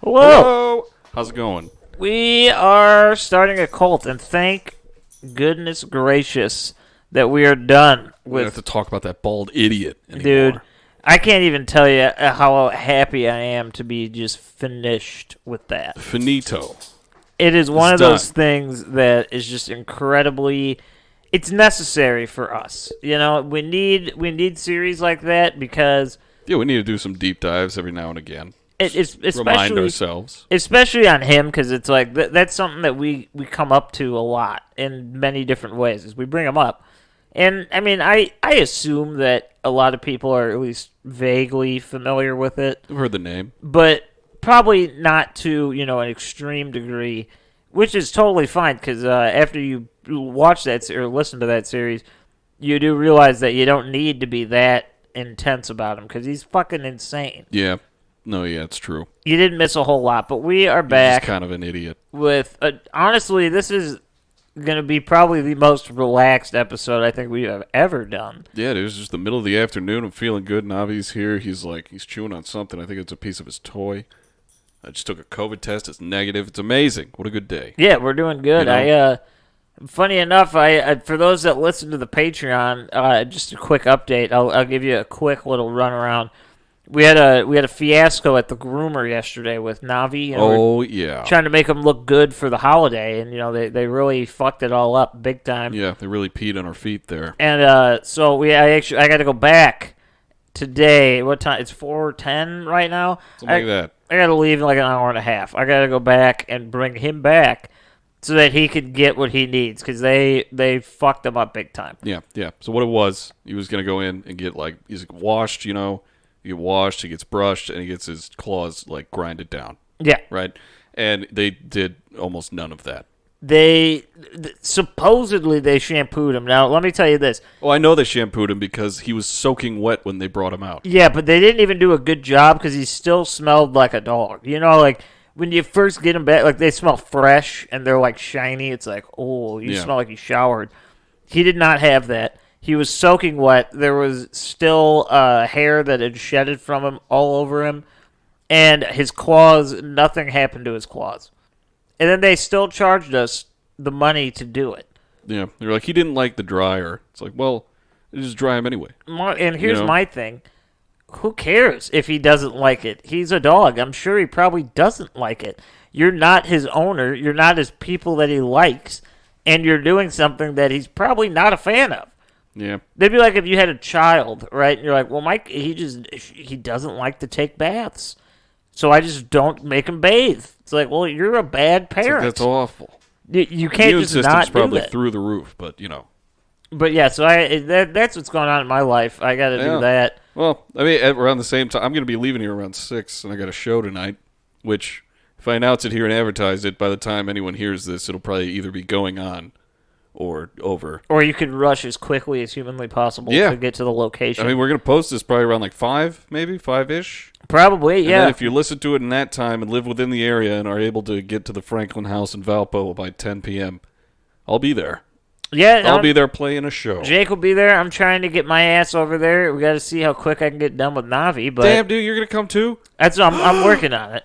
Hello. Hello. How's it going? We are starting a cult, and thank goodness gracious that we are done We don't have with. to talk about that bald idiot anymore. Dude, I can't even tell you how happy I am to be just finished with that. Finito. It is one It's of those done. things that is just incredibly. It's necessary for us. You know, we need series like that because Yeah, we need to do some deep dives every now and again. it's Remind especially. ourselves. Especially on him, because it's like that's something that we come up to a lot in many different ways as we bring him up. And I mean, I assume that a lot of people are at least vaguely familiar with it, I've heard the name. but probably not to an extreme degree, which is totally fine. Because after you watch that or listen to that series, you do realize that you don't need to be that intense about him because he's fucking insane. Yeah. No, yeah, it's true. You didn't miss a whole lot, but we are He's back just kind of an idiot. with honestly, this is going to be probably the most relaxed episode I think we have ever done. Yeah, it was just the middle of the afternoon. I'm feeling good. Navi's here. He's chewing on something. I think it's a piece of his toy. I just took a COVID test. It's negative. It's amazing. What a good day. Yeah, we're doing good. You know? Funny enough, I for those that listen to the Patreon, just a quick update. I'll give you a quick little run around. We had a fiasco at the groomer yesterday with Navi. And Oh, yeah. trying to make them look good for the holiday, and they really fucked it all up big time. Yeah, they really peed on our feet there. And so I got to go back today. What time? It's 4:10 right now. Something like that. I got to leave in like an hour and a half. I got to go back and bring him back so that he could get what he needs because they fucked him up big time. Yeah, yeah. So what it was, he was going to go in and get, he's washed, He get washed, he gets brushed, and he gets his claws, grinded down, Yeah, right? And they did almost none of that. supposedly they shampooed him. Now let me tell you this. Oh, I know they shampooed him because he was soaking wet when they brought him out. Yeah, but they didn't even do a good job because he still smelled like a dog. Like when you first get him back, like they smell fresh and they're like shiny. It's like, oh, you Yeah. smell like you showered. He did not have that. He was soaking wet. There was still hair that had shedded from him all over him. And his claws, nothing happened to his claws. And then they still charged us the money to do it. Yeah, they're like, he didn't like the dryer. It's like, well, just dry him anyway. And here's You know? my thing. Who cares if he doesn't like it? He's a dog. I'm sure he probably doesn't like it. You're not his owner. You're not his people that he likes. And you're doing something that he's probably not a fan of. Yeah, They'd be like if you had a child, right? And you're like, well, Mike, he doesn't like to take baths. So I just don't make him bathe. It's like, well, you're a bad it's like, parent. that's awful. You can't Immune just system's not do probably that. through the roof, but, But yeah, so that's what's going on in my life. I got to Yeah. do that. Well, I mean, around the same time, I'm going to be leaving here around 6, and I got a show tonight, which, if I announce it here and advertise it, by the time anyone hears this, it'll probably either be going on or over. Or you could rush as quickly as humanly possible Yeah. to get to the location. I mean, we're going to post this probably around 5, maybe 5-ish. Probably, And yeah. then if you listen to it in that time and live within the area and are able to get to the Franklin House in Valpo by 10 p.m., I'll be there. Yeah, I'll be there playing a show. Jake will be there. I'm trying to get my ass over there. We got to see how quick I can get done with Navi, but Damn, dude, you're going to come too? that's I'm working on it.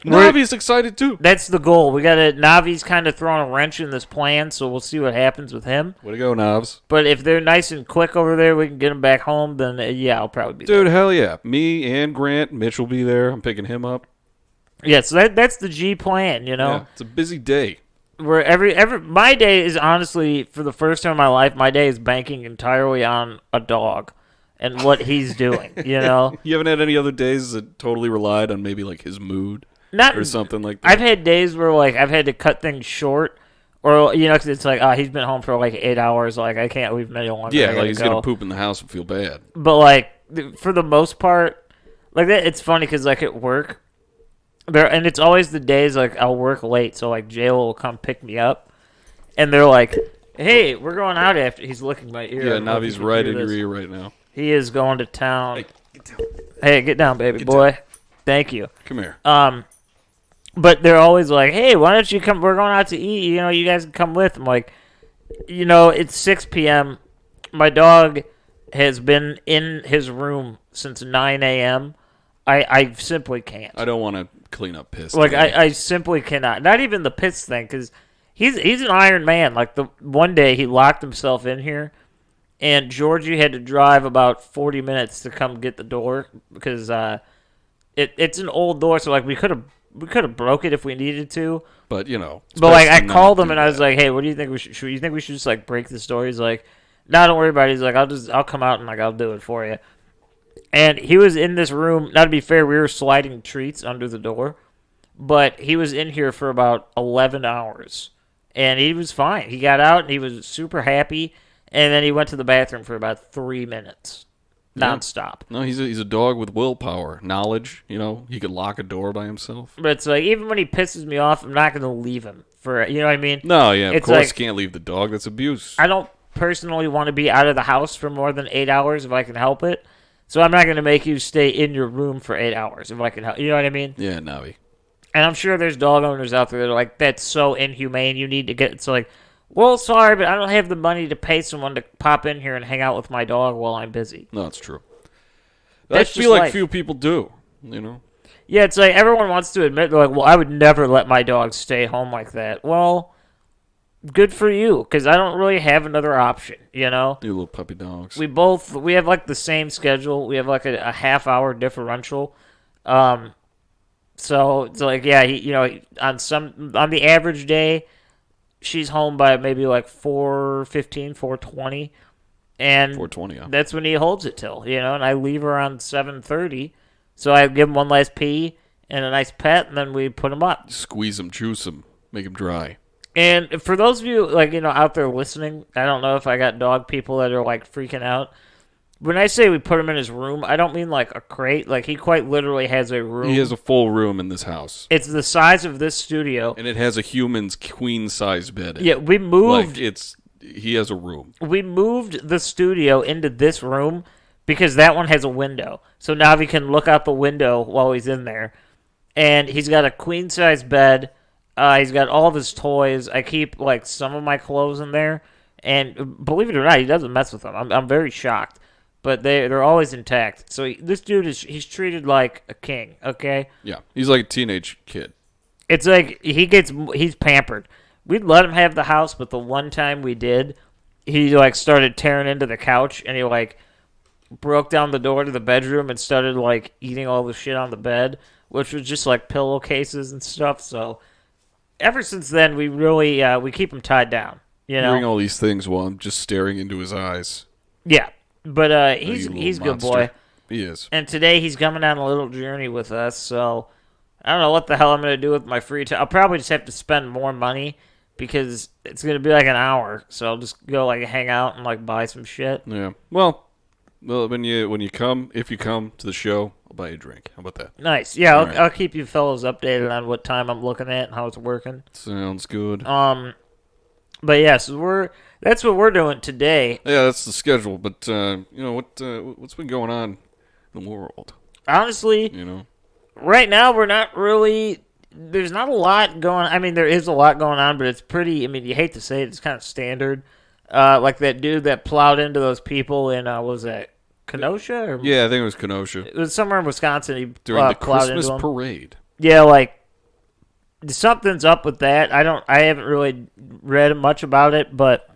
Navi's excited too. That's the goal. We got to Navi's kind of throwing a wrench in this plan, so we'll see what happens with him. Way to go, Navs. But if they're nice and quick over there, we can get them back home. Then yeah, I'll probably be Dude, hell yeah. Me and Grant, Mitch will be there. I'm picking him up. there. Yeah, so that's the G plan. Yeah, it's a busy day. Where every my day is honestly, for the first time in my life, my day is banking entirely on a dog and what he's doing. You haven't had any other days that totally relied on maybe his mood Not or something like that? I've had days where I've had to cut things short, or because it's like he's been home for 8 hours, I can't leave him any longer. I Yeah, gotta he's go. going to poop in the house and feel bad. But for the most part, that it's funny because at work, and it's always the days I'll work late, so Jayla will come pick me up, and they're like, "Hey, we're going out after." He's licking my ear. Yeah, I don't know if Navi's you can right hear in your this. ear right now. He is going to town. Get down. Hey, get down, baby Get boy. Thank you. Come here. But they're always like, "Hey, why don't you come? We're going out to eat. You guys can come with." I'm like, it's 6 p.m. My dog has been in his room since 9 a.m. I simply can't. I don't want to clean up piss. Like, today. I simply cannot. Not even the piss thing, because he's an Iron Man. Like, the one day he locked himself in here, and Georgie had to drive about 40 minutes to come get the door because it's an old door, so like we could have broke it if we needed to. But it's But like best I to called not him do and I was that. like, "Hey, what do you think we should? You think we should just like break this door?" He's like, "No, don't worry about it." He's like, I'll come out and like I'll do it for you." And he was in this room. Now, to be fair, we were sliding treats under the door, but he was in here for about 11 hours, and he was fine. He got out and he was super happy, and then he went to the bathroom for about 3 minutes, Yeah. nonstop. No, he's a dog with willpower, knowledge. He could lock a door by himself. But it's like even when he pisses me off, I'm not going to leave him for you know what I mean. No, yeah, of It's course like- can't leave the dog. That's abuse. I don't personally want to be out of the house for more than 8 hours if I can help it. So I'm not going to make you stay in your room for 8 hours if I can help. You know what I mean? Yeah, Navi. And I'm sure there's dog owners out there that are like, that's so inhumane. You need to get. It's like, well, sorry, but I don't have the money to pay someone to pop in here and hang out with my dog while I'm busy. No, it's true. That's I just feel like life. few people do. Yeah, it's like everyone wants to admit, they're like, well, I would never let my dog stay home like that. Well, good for you, because I don't really have another option, you know? You little puppy dogs. We have like the same schedule. We have like a half-hour differential. So it's like, yeah, on the average day, she's home by maybe like 4:15, 4:20, and 420. Yeah. that's when he holds it till, and I leave around 7:30, so I give him one last pee and a nice pet, and then we put him up. Squeeze him, juice him, make him dry. And for those of you, like, out there listening, I don't know if I got dog people that are, like, freaking out. When I say we put him in his room, I don't mean, like, a crate. Like, he quite literally has a room. He has a full room in this house, It's the size of this studio. and it has a human's queen size bed. In Yeah, it. we moved He has a room. we moved the studio into this room because that one has a window. So Navi can look out the window while he's in there. And he's got a queen-size bed. He's got all of his toys. I keep, like, some of my clothes in there. And believe it or not, he doesn't mess with them. I'm very shocked. But they're always intact. So this dude he's treated like a king, okay? Yeah, he's like a teenage kid. It's like he's pampered. We'd let him have the house, but the one time we did, he, like, started tearing into the couch, and he, like, broke down the door to the bedroom and started, like, eating all the shit on the bed, which was just, like, pillowcases and stuff. So ever since then, we really we keep him tied down, Doing all these things while I'm just staring into his eyes. Yeah, but Oh, he's you little a good monster. boy. He is. And today he's coming on a little journey with us, so I don't know what the hell I'm going to do with my free time. I'll probably just have to spend more money because it's going to be like an hour, so I'll just go like hang out and like buy some shit. Yeah. Well, when you come, if you come to the show, I'll buy you a drink. How about that? Nice. Yeah, All right. I'll keep you fellows updated on what time I'm looking at and how it's working. Sounds good. But yeah, so that's what we're doing today. Yeah, that's the schedule. But what's been going on in the world? Honestly, You know. right now we're not really. There's not a lot going. I mean, there is a lot going on, but it's pretty. I mean, you hate to say it, it's kind of standard. Like that dude that plowed into those people in what was that Kenosha? Or, Yeah, I think it was Kenosha it was somewhere in Wisconsin. He during the plowed Christmas into him. parade. Yeah, like something's up with that. I haven't really read much about it, but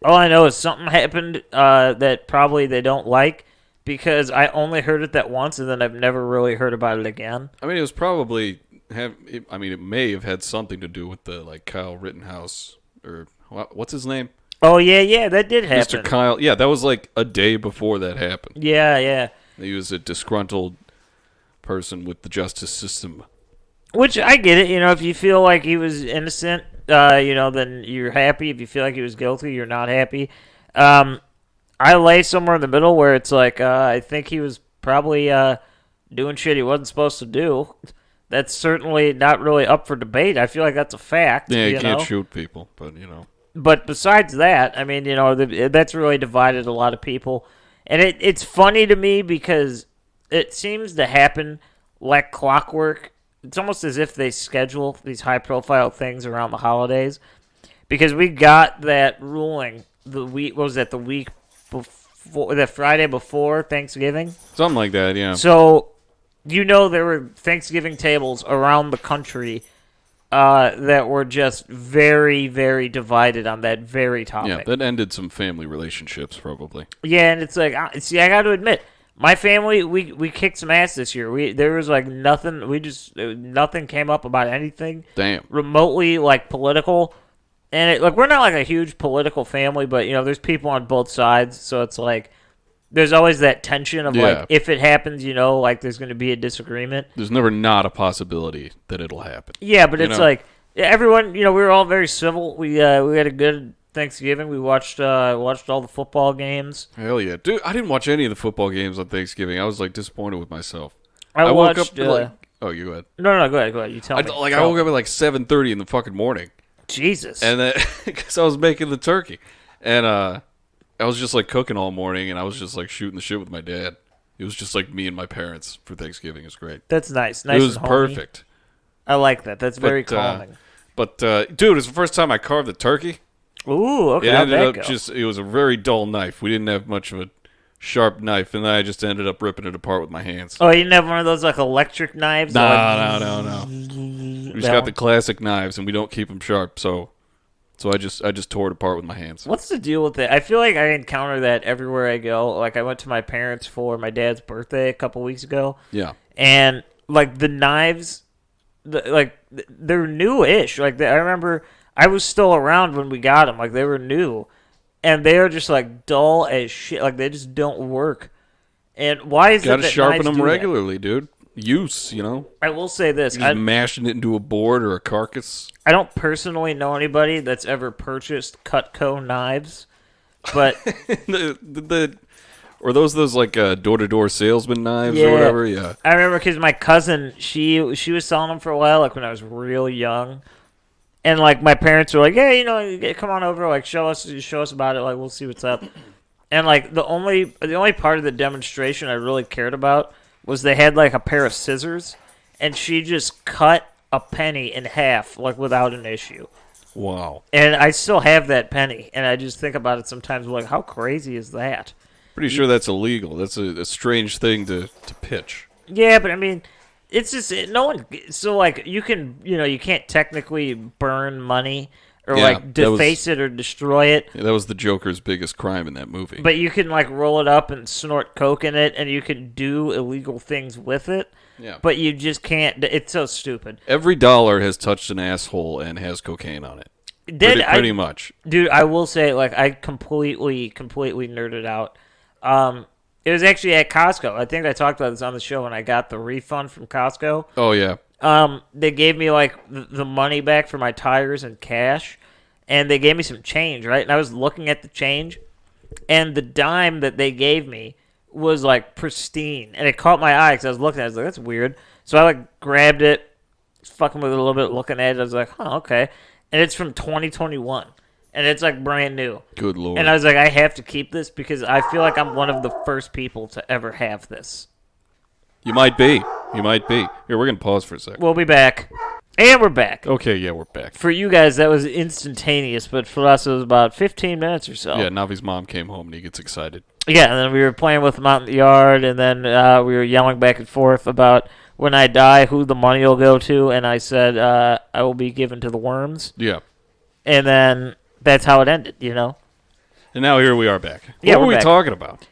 all I know is something happened that probably they don't like because I only heard it that once, and then I've never really heard about it again. I mean, it was probably it may have had something to do with the Kyle Rittenhouse or what's his name, Oh yeah, that did happen. Mr. Kyle. Yeah, that was like a day before that happened. Yeah. He was a disgruntled person with the justice system. Which I get it. If you feel like he was innocent, then you're happy. If you feel like he was guilty, you're not happy. I lay somewhere in the middle where it's like I think he was probably doing shit he wasn't supposed to do. That's certainly not really up for debate. I feel like that's a fact. Yeah, you can't know? shoot people, but But besides that, I mean, that's really divided a lot of people. And it's funny to me because it seems to happen like clockwork. It's almost as if they schedule these high-profile things around the holidays. Because we got that ruling the week before, the Friday before Thanksgiving. something like that. Yeah. So there were Thanksgiving tables around the country that were just very, very divided on that very topic. Yeah, that ended some family relationships, probably. Yeah, and it's like, see, I got to admit, my family, we kicked some ass this year. There was like nothing. Nothing came up about anything. Damn. Remotely like political, and we're not like a huge political family, but there's people on both sides, so it's like there's always that tension of like if it happens, like there's going to be a disagreement. There's never not a possibility that it'll happen. Yeah, but it's like everyone, we were all very civil. We had a good Thanksgiving. We watched all the football games. Hell yeah, dude! I didn't watch any of the football games on Thanksgiving. I was like disappointed with myself. I woke watched, up oh, you go ahead. No, go ahead. You tell me. I woke up at like 7:30 in the fucking morning. Jesus. And then because I was making the turkey, and I was just like cooking all morning, and I was just like shooting the shit with my dad. It was just like me and my parents for Thanksgiving. It was great. That's nice. It was perfect. I like that. That's very calming. But dude, it's the first time I carved a turkey. Ooh, okay. It ended up it was a very dull knife. We didn't have much of a sharp knife, and then I just ended up ripping it apart with my hands. Oh, you didn't have one of those like electric knives? No. We just got the classic knives, and we don't keep them sharp, so I just tore it apart with my hands. What's the deal with it? I feel like I encounter that everywhere I go. Like I went to my parents for my dad's birthday a couple weeks ago. Yeah. And like the knives, they're new-ish. Like I remember I was still around when we got them. Like they were new, and they are just like dull as shit. Like they just don't work. And why is that? Gotta sharpen them regularly, dude. Use, I will say this: You're just mashing it into a board or a carcass. I don't personally know anybody that's ever purchased Cutco knives, but or those like door-to-door salesman knives or whatever. Yeah, I remember because my cousin she was selling them for a while, like when I was real young, and like my parents were like, "Yeah, come on over, like show us about it, like we'll see what's up." And like the only part of the demonstration I really cared about was they had like a pair of scissors, and she just cut a penny in half, like without an issue. Wow. And I still have that penny, and I just think about it sometimes, like, how crazy is that? Pretty sure that's illegal. That's a strange thing to pitch. Yeah, but I mean, it's just, no one, so like, you can, you can't technically burn money or like deface it or destroy it. Yeah, that was the Joker's biggest crime in that movie. But you can like roll it up and snort coke in it, and you can do illegal things with it. Yeah. But you just can't. It's so stupid. Every dollar has touched an asshole and has cocaine on it. Pretty much. Dude, I will say, like, I completely nerded out. It was actually at Costco. I think I talked about this on the show when I got the refund from Costco. Oh, yeah. They gave me, like, the money back for my tires in cash, and they gave me some change, right? And I was looking at the change, and the dime that they gave me was, like, pristine. And it caught my eye because I was looking at it. I was like, that's weird. So I, like, grabbed it, fucking with it a little bit, looking at it. I was like, okay. And it's from 2021. And it's, like, brand new. Good Lord. And I was like, I have to keep this because I feel like I'm one of the first people to ever have this. You might be. Here, we're going to pause for a second. We'll be back. And we're back. Okay, yeah, we're back. For you guys, that was instantaneous, but for us, it was about 15 minutes or so. Yeah, Navi's mom came home and he gets excited. Yeah, and then we were playing with him out in the yard, and then we were yelling back and forth about when I die, who the money will go to, and I said I will be given to the worms. Yeah. And then that's how it ended, And now here we are back. Yeah, what were we talking about?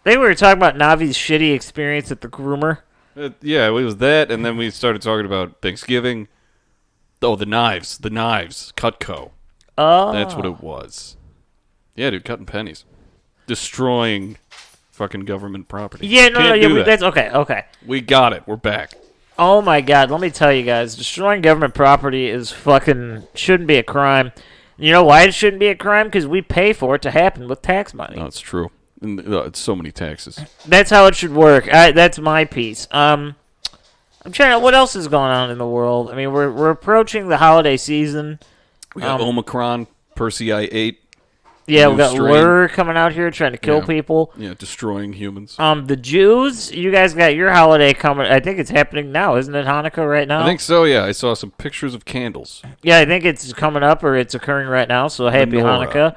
I think we were talking about Navi's shitty experience at the groomer. Yeah, it was that, and then we started talking about Thanksgiving. Oh, the knives, Cutco. Oh. That's what it was. Yeah, dude, cutting pennies. Destroying fucking government property. Yeah, no, that's okay. We got it. We're back. Oh my god, let me tell you guys, destroying government property is shouldn't be a crime. You know why it shouldn't be a crime? Because we pay for it to happen with tax money. No, it's true. And, it's so many taxes. That's how it should work. That's my piece. I'm trying to. What else is going on in the world? I mean, we're approaching the holiday season. We got Omicron, Persei 8. Yeah, we got Lur coming out here trying to kill people. Yeah, destroying humans. The Jews, you guys got your holiday coming. I think it's happening now, isn't it? Hanukkah right now. I think so. Yeah, I saw some pictures of candles. Yeah, I think it's coming up or it's occurring right now. So happy Hanukkah.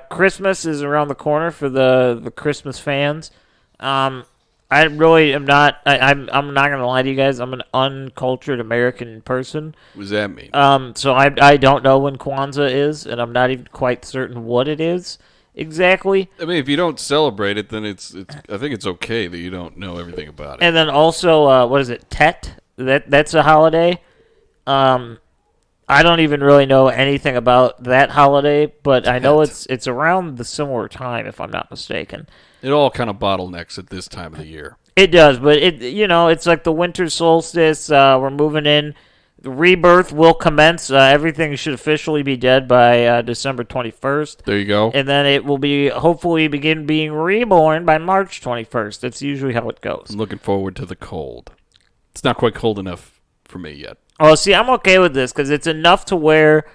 Christmas is around the corner for the Christmas fans. I really am not. I'm not gonna lie to you guys. I'm an uncultured American person. What does that mean? So I don't know when Kwanzaa is, and I'm not even quite certain what it is exactly. I mean, if you don't celebrate it, then it's. I think it's okay that you don't know everything about it. And then also, what is it? Tet. That's a holiday. I don't even really know anything about that holiday, but I know it's around the similar time, if I'm not mistaken. It all kind of bottlenecks at this time of the year. It does, but it's like the winter solstice. We're moving in. The rebirth will commence. Everything should officially be dead by December 21st. There you go. And then it will be hopefully begin being reborn by March 21st. That's usually how it goes. I'm looking forward to the cold. It's not quite cold enough for me yet. Oh, see, I'm okay with this because it's enough to where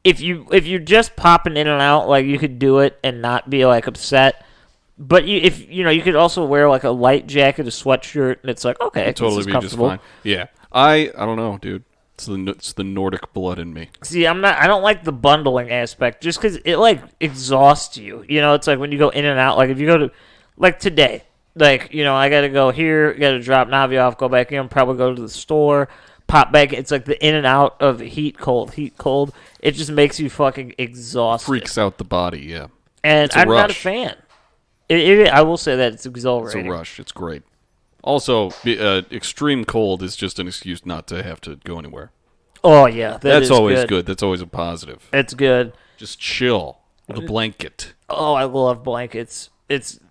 if you're just popping in and out, like you could do it and not be like upset. But you could also wear like a light jacket, a sweatshirt, and it's like okay, Totally this is be just comfortable. fine. Yeah, I don't know, dude. It's the Nordic blood in me. See, I don't like the bundling aspect just because it like exhausts you. It's like when you go in and out. Like if you go to like today, like I got to go here, got to drop Navi off, go back in, probably go to the store. Pop back. It's like the in and out of heat, cold. It just makes you fucking exhausted. Freaks out the body, yeah. And I'm not a fan. I will say that it's exhilarating. It's a rush. It's great. Also, extreme cold is just an excuse not to have to go anywhere. Oh, yeah. That's always good. That's always a positive. It's good. Just chill with a blanket. Oh, I love blankets.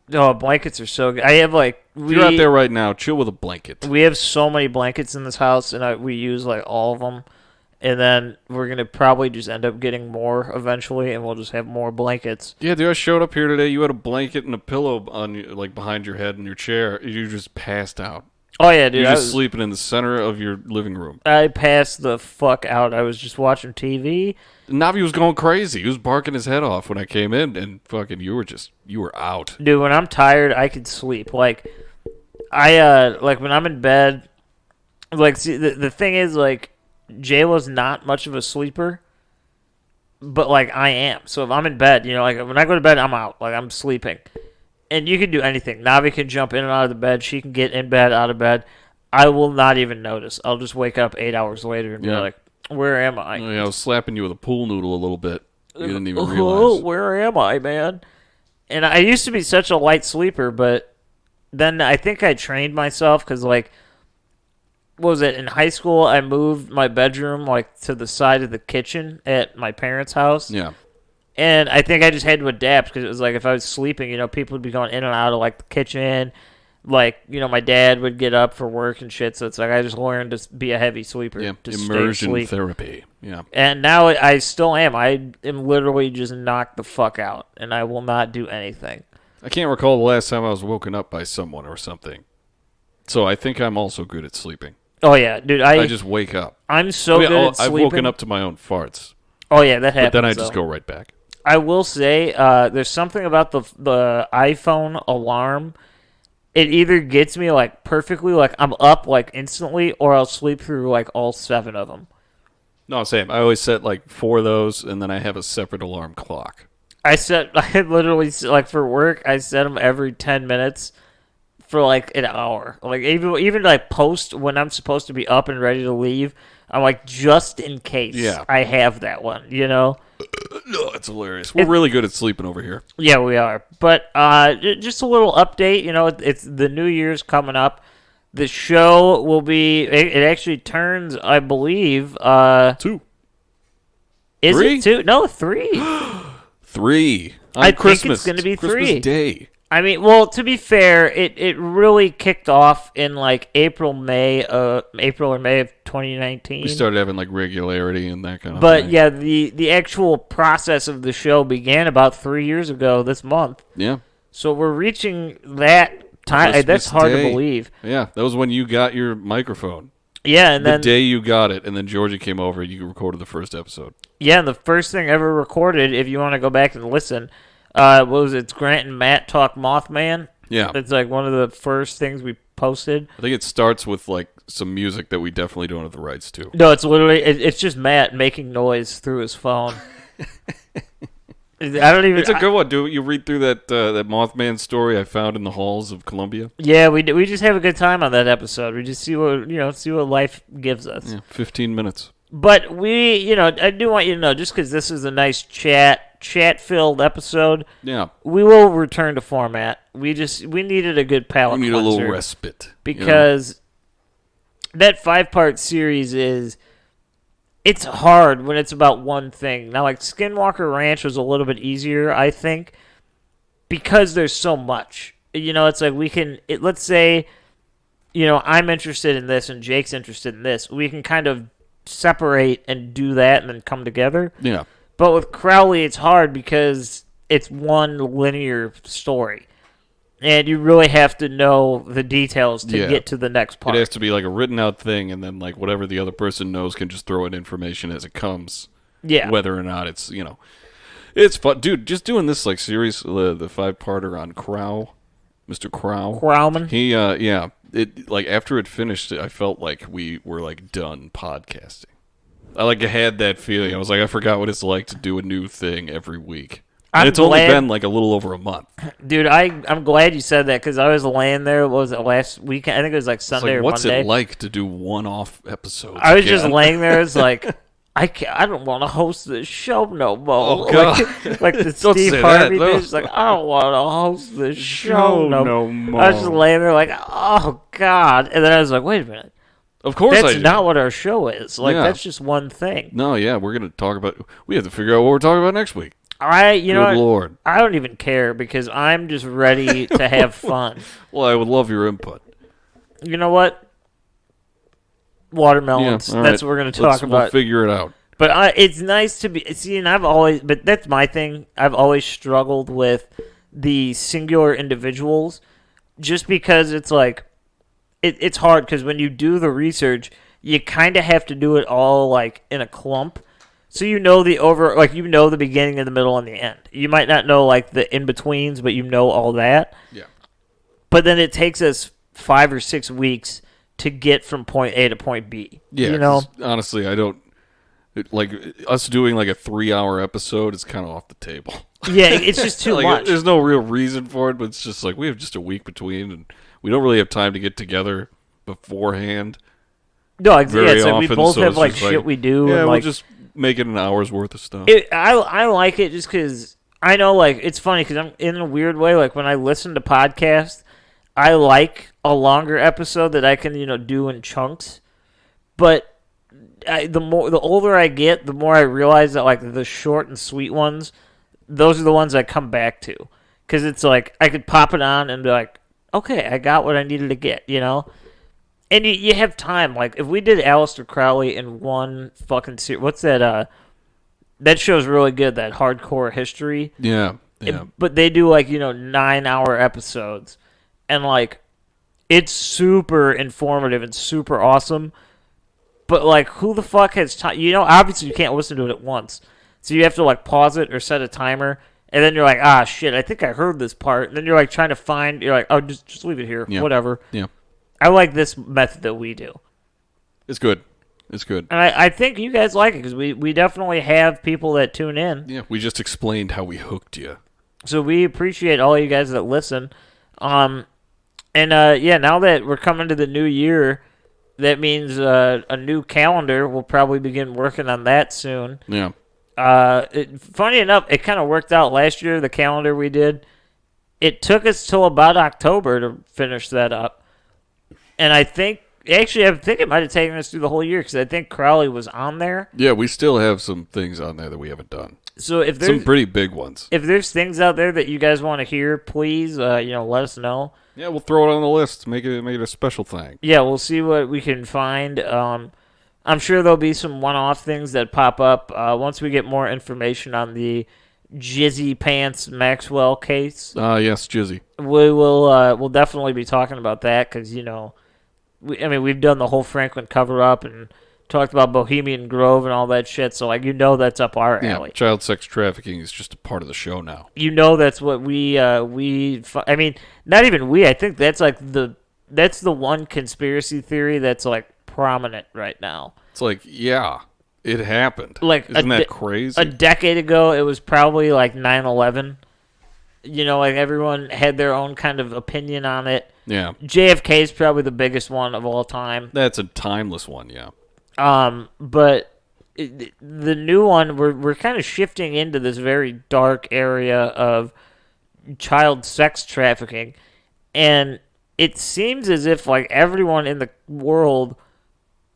Blankets are so good. I have like if you're out there right now, chill with a blanket. We have so many blankets in this house, and we use like all of them. And then we're gonna probably just end up getting more eventually, and we'll just have more blankets. Yeah, dude, I showed up here today. You had a blanket and a pillow on like behind your head in your chair. You just passed out. Oh yeah, dude. You're just sleeping in the center of your living room. I passed the fuck out. I was just watching TV. Navi was going crazy. He was barking his head off when I came in, and fucking you were out. Dude, when I'm tired, I could sleep. Like, like when I'm in bed, like, see, the thing is, like, JLo's not much of a sleeper, but, like, I am. So if I'm in bed, like, when I go to bed, I'm out. Like, I'm sleeping. And you can do anything. Navi can jump in and out of the bed. She can get in bed, out of bed. I will not even notice. I'll just wake up 8 hours later and be like, where am I? I was slapping you with a pool noodle a little bit. You didn't even realize. Oh, where am I, man? And I used to be such a light sleeper, but then I think I trained myself because, like, what was it? In high school, I moved my bedroom, like, to the side of the kitchen at my parents' house. Yeah. And I think I just had to adapt because it was like if I was sleeping, people would be going in and out of, like, the kitchen. Like, my dad would get up for work and shit, so it's like I just learned to be a heavy sleeper. Yeah, to immersion therapy. Yeah. And now I still am. I am literally just knocked the fuck out, and I will not do anything. I can't recall the last time I was woken up by someone or something. So I think I'm also good at sleeping. Oh, yeah, dude. I just wake up. I'm so good at sleeping. I've woken up to my own farts. Oh, yeah, that happens. But then I just go right back. I will say there's something about the iPhone alarm. It either gets me, like, perfectly, like, I'm up, like, instantly, or I'll sleep through, like, all 7 of them. No, same. I always set, like, 4 of those, and then I have a separate alarm clock. I literally, like, for work, I set them every 10 minutes for, like, an hour. Like, even like, post when I'm supposed to be up and ready to leave, I'm like, just in case I have that one, No, it's hilarious. We're really good at sleeping over here. Yeah, we are. But just a little update. It's the New Year's coming up. The show will be. It actually turns, I believe. 2. Is 3? it 2? No, 3. 3. I think it's going to be 3. Christmas Day. I mean, well, to be fair, it really kicked off in like April or May of 2019. We started having like regularity and that kind of thing. But yeah, the actual process of the show began about 3 years ago this month. Yeah. So we're reaching that time. Christmas That's hard Day. to believe. Yeah, that was when you got your microphone. Yeah, and then the day you got it, and then Georgia came over, you recorded the first episode. Yeah, and the first thing ever recorded, if you want to go back and listen, what was it? It's Grant and Matt talk Mothman. Yeah, it's like one of the first things we posted. I think it starts with like some music that we definitely don't have the rights to. No, it's literally it's just Matt making noise through his phone. I don't even. It's a good one. Do you read through that Mothman story I found in the halls of Columbia? Yeah, we just have a good time on that episode. We just see what life gives us. Yeah, 15 minutes. But I do want you to know, just because this is a nice chat-filled episode, Yeah, we will return to format. We needed a good palate we need cleanser a little respite because that 5-part series it's hard when it's about one thing. Now, like Skinwalker Ranch was a little bit easier, I think, because there's so much. It's like let's say, I'm interested in this and Jake's interested in this. We can kind of separate and do that and then come together. Yeah. But with Crowley, it's hard because it's one linear story. And you really have to know the details to get to the next part. It has to be like a written out thing, and then like whatever the other person knows can just throw in information as it comes. Yeah. Whether or not it's, it's fun. Dude, just doing this like series, the 5-parter on Crow, Mr. Crow. Crowman. He, it like after it finished, I felt like we were like done podcasting. I like had that feeling. I was like, I forgot what it's like to do a new thing every week. And it's only been like a little over a month. Dude, I'm glad you said that because I was laying there, what was it, last weekend? I think it was like Sunday or what's Monday. It like to do one-off episodes? I was just laying there. It's like, I don't want to host this show no more. Oh, God. Like the Steve Harvey bitch. It's like, I don't want to host this show no more. I was just laying there like, oh, God. And then I was like, wait a minute. Of course that's not what our show is. Like, that's just one thing. No, yeah, we're going to talk about... We have to figure out what we're talking about next week. You know what? Lord. I don't even care because I'm just ready to have fun. Well, I would love your input. You know what? Watermelons. Yeah, that's what we're going to talk about. We'll figure it out. But it's nice to be... See, and but that's my thing. I've always struggled with the singular individuals just because it's like... It's hard because when you do the research, you kind of have to do it all like in a clump. So the beginning and the middle and the end. You might not know like the in-betweens, but you know all that. Yeah. But then it takes us 5 or 6 weeks to get from point A to point B. Yeah, honestly, I don't... Like, us doing like a 3-hour episode is kind of off the table. Yeah, it's just too much. There's no real reason for it, but it's just like we have just a week between, and we don't really have time to get together beforehand. No, it's like we both have like shit we do. Yeah, and, we'll just make it an hour's worth of stuff. I like it just because I know, like, it's funny because I'm in a weird way. Like, when I listen to podcasts, I like a longer episode that I can, do in chunks. But the older I get, the more I realize that, like, the short and sweet ones, those are the ones I come back to. Because it's like, I could pop it on and be like, okay, I got what I needed to get, And you have time. Like, if we did Aleister Crowley in one fucking series, what's that? That show's really good, that Hardcore History. Yeah. But they do, like, 9-hour episodes. And, like, it's super informative and super awesome. But, like, who the fuck has time? Obviously you can't listen to it at once. So you have to, like, pause it or set a timer. And then you're like, ah, shit, I think I heard this part. And then you're, like, trying to find, you're like, oh, just leave it here. Yeah. Whatever. Yeah. I like this method that we do. It's good. It's good. And I think you guys like it because we definitely have people that tune in. Yeah, we just explained how we hooked you. So we appreciate all you guys that listen. Now that we're coming to the new year, that means a new calendar. We'll probably begin working on that soon. Yeah. Funny enough, it kind of worked out last year, the calendar we did. It took us till about October to finish that up. And I think it might have taken us through the whole year because I think Crowley was on there. Yeah, we still have some things on there that we haven't done. So if there's some pretty big ones. If there's things out there that you guys want to hear, please, let us know. Yeah, we'll throw it on the list. Make it a special thing. Yeah, we'll see what we can find. I'm sure there'll be some one-off things that pop up once we get more information on the Jizzy Pants Maxwell case. Yes, Jizzy. We'll definitely be talking about that because we've done the whole Franklin cover-up and talked about Bohemian Grove and all that shit, so that's up our alley. Child sex trafficking is just a part of the show now. That's what not even we. I think that's like that's the one conspiracy theory that's like prominent right now. It's like, yeah, It happened. Like, isn't that crazy? A decade ago, it was probably like 9/11. You know, like everyone had their own kind of opinion on it. Yeah. JFK is probably the biggest one of all time. That's a timeless one, yeah. But the new one, we're kind of shifting into this very dark area of child sex trafficking, and it seems as if like everyone in the world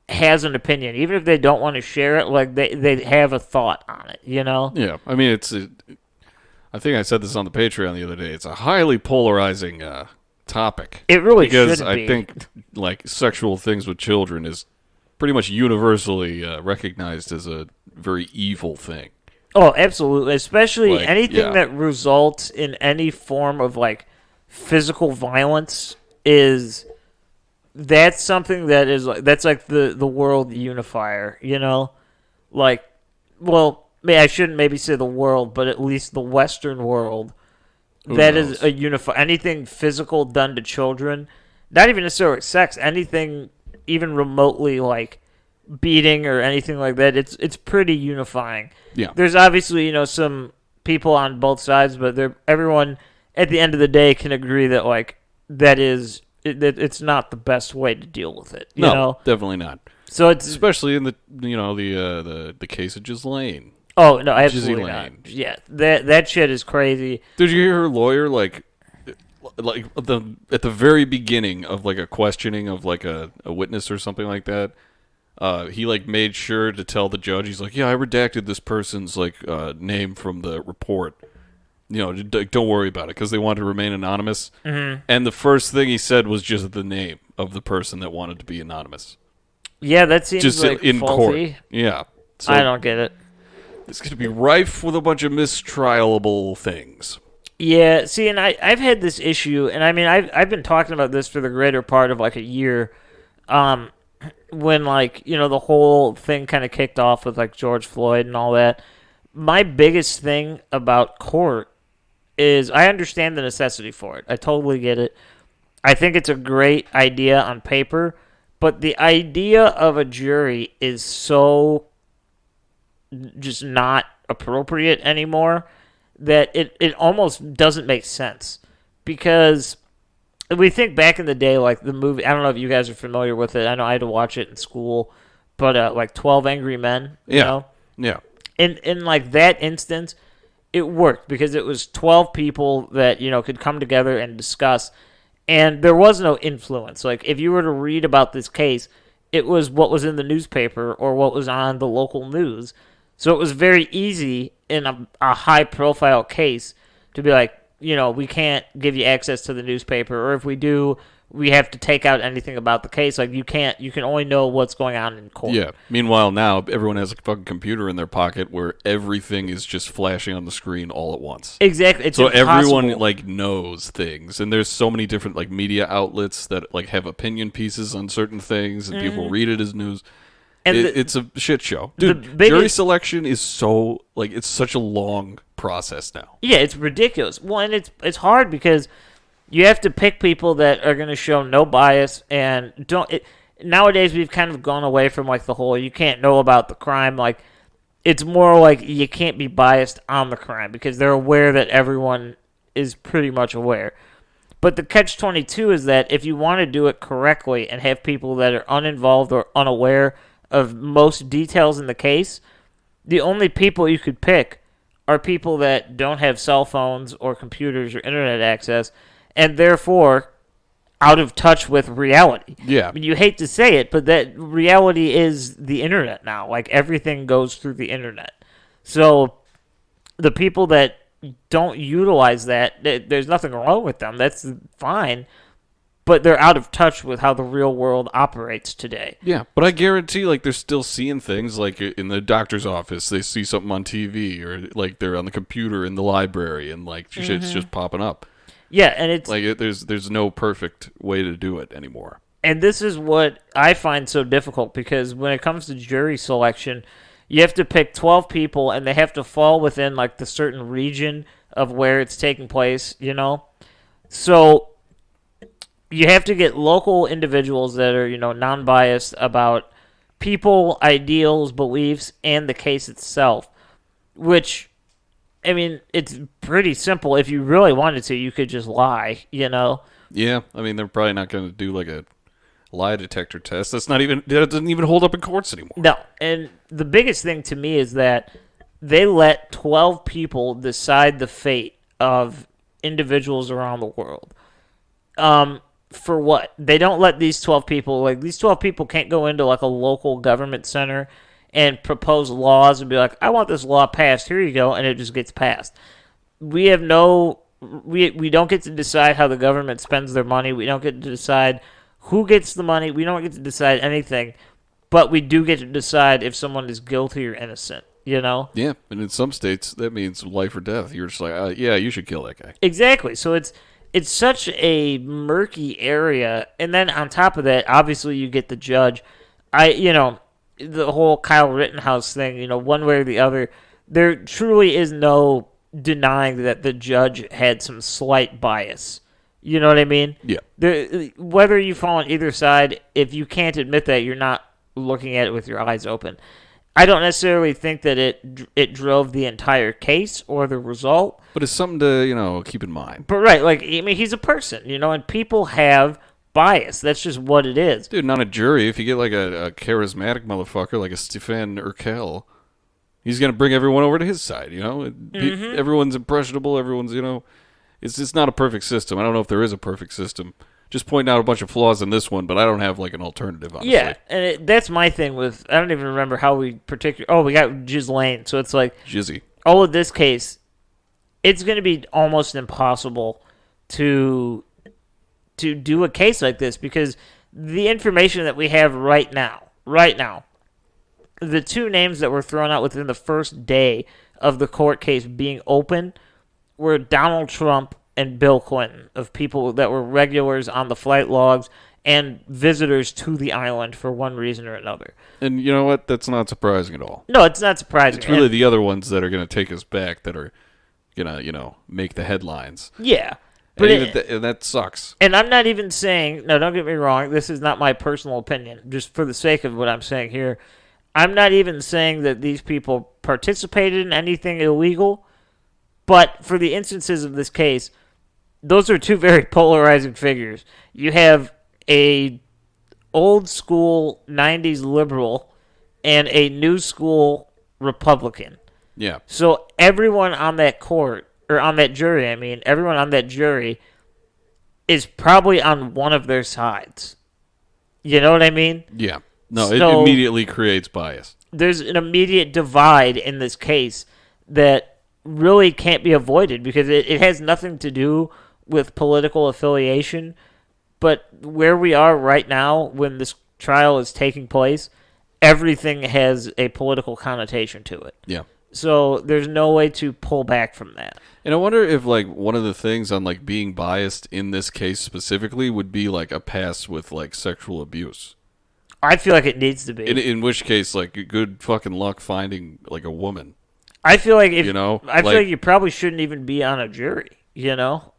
has an opinion, even if they don't want to share it. Like they have a thought on it, you know? Yeah, I mean I think I said this on the Patreon the other day. It's a highly polarizing topic. It really because should I think like sexual things with children is pretty much universally recognized as a very evil thing. Oh, absolutely. Especially like, anything that results in any form of like physical violence that's something that is like that's like the world unifier, you know? Like, well, I shouldn't maybe say the world, but at least the Western world. That is a unify. Anything physical done to children, not even necessarily sex, anything even remotely like beating or anything like that, it's pretty unifying. Yeah. There's obviously, you know, some people on both sides, but everyone at the end of the day can agree that like it's not the best way to deal with it. You know? Definitely not. So it's especially in the case of Ghislaine. Oh no, absolutely not. Yeah, that shit is crazy. Did you hear her lawyer like at the very beginning of like a questioning of like a witness or something like that? He like made sure to tell the judge. He's like, yeah, I redacted this person's like name from the report. You know, don't worry about it because they wanted to remain anonymous. Mm-hmm. And the first thing he said was just the name of the person that wanted to be anonymous. Yeah, that seems just like in faulty. Court. Yeah, so I don't get it. It's going to be rife with a bunch of mistrialable things. Yeah, see, and I've had this issue, and I mean, I've been talking about this for the greater part of like a year. When like, you know, the whole thing kind of kicked off with like George Floyd and all that. My biggest thing about court is I understand the necessity for it. I totally get it. I think it's a great idea on paper, but the idea of a jury is so just not appropriate anymore that it almost doesn't make sense. Because we think back in the day, like the movie, I don't know if you guys are familiar with it. I know I had to watch it in school, but like 12 Angry Men, you know? Yeah. In like that instance, it worked because it was 12 people that, you know, could come together and discuss, and there was no influence. Like if you were to read about this case, it was what was in the newspaper or what was on the local news. So it was very easy in a high-profile case to be like, you know, we can't give you access to the newspaper, or if we do, we have to take out anything about the case. Like you can only know what's going on in court. Yeah. Meanwhile, now everyone has a fucking computer in their pocket where everything is just flashing on the screen all at once. Exactly. It's so impossible. Everyone like knows things, and there's so many different like media outlets that like have opinion pieces on certain things, and people read it as news. And it's a shit show, dude. Jury selection is so like it's such a long process now. Yeah, it's ridiculous. Well, and it's hard because you have to pick people that are going to show no bias and nowadays we've kind of gone away from like the whole you can't know about the crime. Like it's more like you can't be biased on the crime because they're aware that everyone is pretty much aware. But the catch-22 is that if you want to do it correctly and have people that are uninvolved or unaware of most details in the case, the only people you could pick are people that don't have cell phones or computers or internet access, and therefore out of touch with reality. Yeah. I mean, you hate to say it, but that reality is the internet now. Like, everything goes through the internet. So the people that don't utilize that, there's nothing wrong with them. That's fine. But they're out of touch with how the real world operates today. Yeah, but I guarantee, like, they're still seeing things, like, in the doctor's office, they see something on TV, or, like, they're on the computer in the library, and, like, shit's just popping up. Yeah, and it's... Like, there's no perfect way to do it anymore. And this is what I find so difficult, because when it comes to jury selection, you have to pick 12 people, and they have to fall within, like, the certain region of where it's taking place, you know? So you have to get local individuals that are, you know, non-biased about people, ideals, beliefs, and the case itself, which, I mean, it's pretty simple. If you really wanted to, you could just lie, you know? Yeah, I mean, they're probably not going to do like a lie detector test. That doesn't even hold up in courts anymore. No, and the biggest thing to me is that they let 12 people decide the fate of individuals around the world. For what? They don't let these 12 people, these 12 people can't go into like a local government center and propose laws and be like, I want this law passed, here you go, and it just gets passed. We have we don't get to decide how the government spends their money. We don't get to decide who gets the money. We don't get to decide anything, but we do get to decide if someone is guilty or innocent. You know? Yeah, and in some states that means life or death. You're just like, yeah, you should kill that guy. Exactly. So it's such a murky area, and then on top of that, obviously you get the judge. The whole Kyle Rittenhouse thing. One way or the other, there truly is no denying that the judge had some slight bias. You know what I mean? Yeah. Whether you fall on either side, if you can't admit that, you're not looking at it with your eyes open. I don't necessarily think that it drove the entire case or the result. But it's something to, keep in mind. But right, he's a person, and people have bias. That's just what it is. Dude, not a jury. If you get like a charismatic motherfucker like a Stefan Urkel, he's going to bring everyone over to his side, Mm-hmm. Everyone's impressionable. Everyone's, it's just not a perfect system. I don't know if there is a perfect system. Just pointing out a bunch of flaws in this one, but I don't have like an alternative, honestly. Yeah, and that's my thing with, I don't even remember how we we got Ghislaine, so it's like, Jizzy. All of this case, it's going to be almost impossible to do a case like this because the information that we have right now, the two names that were thrown out within the first day of the court case being open were Donald Trump and Bill Clinton, of people that were regulars on the flight logs and visitors to the island for one reason or another. And you know what? That's not surprising at all. No, it's not surprising. It's really the other ones that are going to take us back that are going to, make the headlines. Yeah. But and that sucks. And I'm not even saying, no, don't get me wrong, this is not my personal opinion, just for the sake of what I'm saying here. I'm not even saying that these people participated in anything illegal, but for the instances of this case, those are two very polarizing figures. You have a old school 90s liberal and a new school Republican. Yeah. So everyone on that everyone on that jury is probably on one of their sides. You know what I mean? Yeah. No, so it immediately creates bias. There's an immediate divide in this case that really can't be avoided because it has nothing to do with political affiliation, but where we are right now when this trial is taking place, everything has a political connotation to it. Yeah. So there's no way to pull back from that. And I wonder if like one of the things on like being biased in this case specifically would be like a pass with like sexual abuse. I feel like it needs to be. In which case, like good fucking luck finding like a woman. I feel like I feel like you probably shouldn't even be on a jury. You know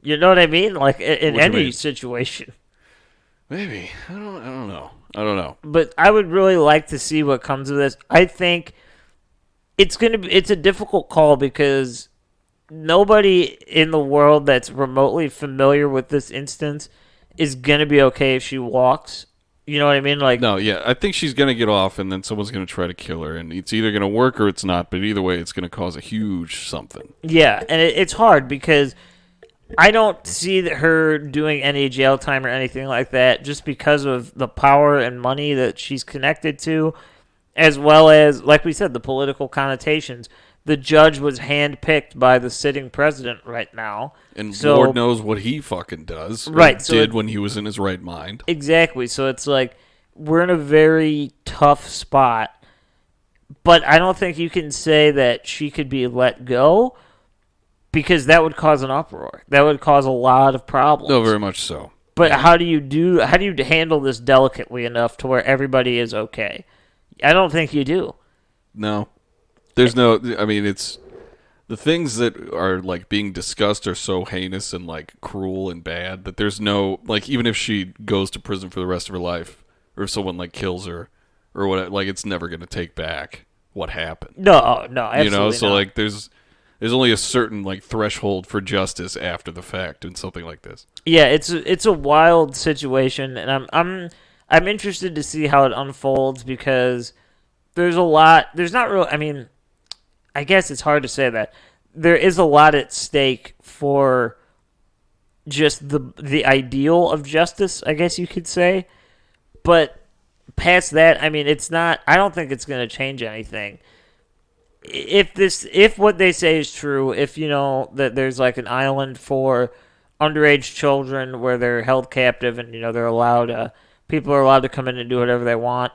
what I mean? Like in any situation. Maybe I don't know. But I would really like to see what comes of this. I think it's a difficult call because nobody in the world that's remotely familiar with this instance is gonna be okay if she walks. You know what I mean? Like, no, yeah, I think she's gonna get off, and then someone's gonna try to kill her, and it's either gonna work or it's not. But either way, it's gonna cause a huge something. Yeah, and it's hard because I don't see her doing any jail time or anything like that, just because of the power and money that she's connected to, as well as, like we said, the political connotations. The judge was handpicked by the sitting president right now. And Lord knows what he fucking does. Right. Did when he was in his right mind. Exactly. So it's like, we're in a very tough spot. But I don't think you can say that she could be let go, because that would cause an uproar. That would cause a lot of problems. No, very much so. But how do you handle this delicately enough to where everybody is okay? I don't think you do. No. There's no, I mean, it's, the things that are, like, being discussed are so heinous and, like, cruel and bad that there's no, like, even if she goes to prison for the rest of her life, or if someone, like, kills her, or what. Like, it's never going to take back what happened. No, absolutely so not. like there's only a certain like threshold for justice after the fact in something like this. Yeah, it's a wild situation, and I'm interested to see how it unfolds because there's a lot. There's not real. I mean, I guess it's hard to say that there is a lot at stake for just the ideal of justice, I guess you could say. But past that, I mean, it's not. I don't think it's going to change anything. If what they say is true, if that there's like an island for underage children where they're held captive and they're allowed, people are allowed to come in and do whatever they want.